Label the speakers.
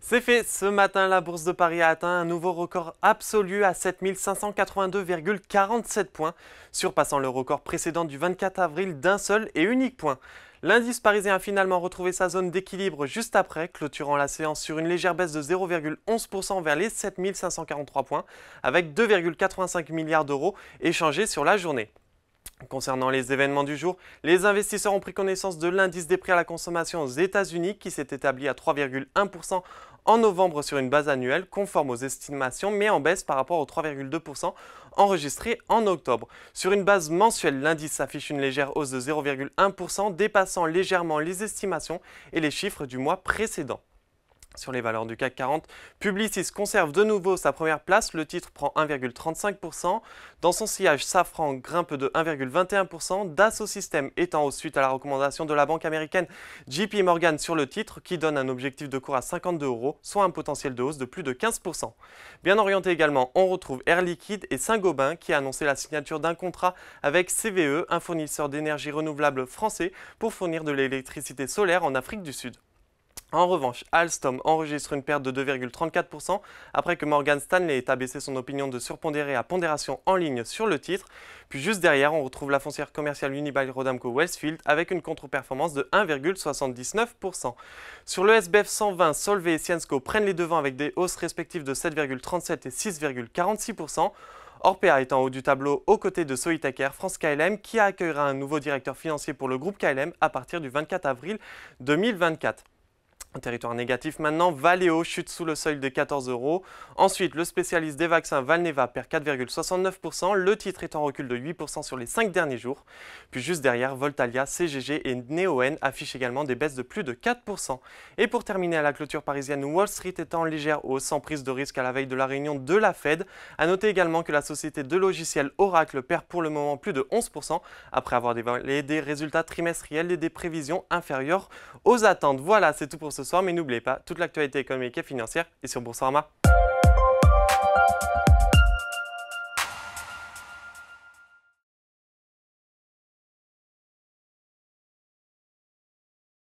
Speaker 1: C'est fait, ce matin, la bourse de Paris a atteint un nouveau record absolu à 7 582,47 points, surpassant le record précédent du 24 avril d'un seul et unique point. L'indice parisien a finalement retrouvé sa zone d'équilibre juste après, clôturant la séance sur une légère baisse de 0,11% vers les 7 543 points, avec 2,85 milliards d'euros échangés sur la journée. Concernant les événements du jour, les investisseurs ont pris connaissance de l'indice des prix à la consommation aux États-Unis qui s'est établi à 3,1% en novembre sur une base annuelle conforme aux estimations mais en baisse par rapport aux 3,2% enregistrés en octobre. Sur une base mensuelle, l'indice affiche une légère hausse de 0,1% dépassant légèrement les estimations et les chiffres du mois précédent. Sur les valeurs du CAC 40, Publicis conserve de nouveau sa première place, le titre prend 1,35%. Dans son sillage, Safran grimpe de 1,21%, Dassault Systèmes est en hausse suite à la recommandation de la banque américaine JP Morgan sur le titre qui donne un objectif de cours à 52 €, soit un potentiel de hausse de plus de 15%. Bien orienté également, on retrouve Air Liquide et Saint-Gobain qui a annoncé la signature d'un contrat avec CVE, un fournisseur d'énergie renouvelable français, pour fournir de l'électricité solaire en Afrique du Sud. En revanche, Alstom enregistre une perte de 2,34% après que Morgan Stanley ait abaissé son opinion de surpondéré à pondération en ligne sur le titre. Puis juste derrière, on retrouve la foncière commerciale Unibail-Rodamco-Westfield avec une contre-performance de 1,79%. Sur le SBF 120, Solvay et Syensqo prennent les devants avec des hausses respectives de 7,37 et 6,46%. Orpea est en haut du tableau aux côtés de Soitec France KLM qui accueillera un nouveau directeur financier pour le groupe KLM à partir du 24 avril 2024. Un territoire négatif maintenant, Valeo chute sous le seuil de 14 €. Ensuite, le spécialiste des vaccins Valneva perd 4,69%. Le titre est en recul de 8% sur les 5 derniers jours. Puis juste derrière, Voltalia, CGG et Neoen affichent également des baisses de plus de 4%. Et pour terminer à la clôture parisienne, Wall Street est en légère hausse sans prise de risque à la veille de la réunion de la Fed. A noter également que la société de logiciels Oracle perd pour le moment plus de 11% après avoir dévoilé des résultats trimestriels et des prévisions inférieures aux attentes. Voilà, c'est tout pour ce soir, mais n'oubliez pas, toute l'actualité économique et financière est sur Boursorama.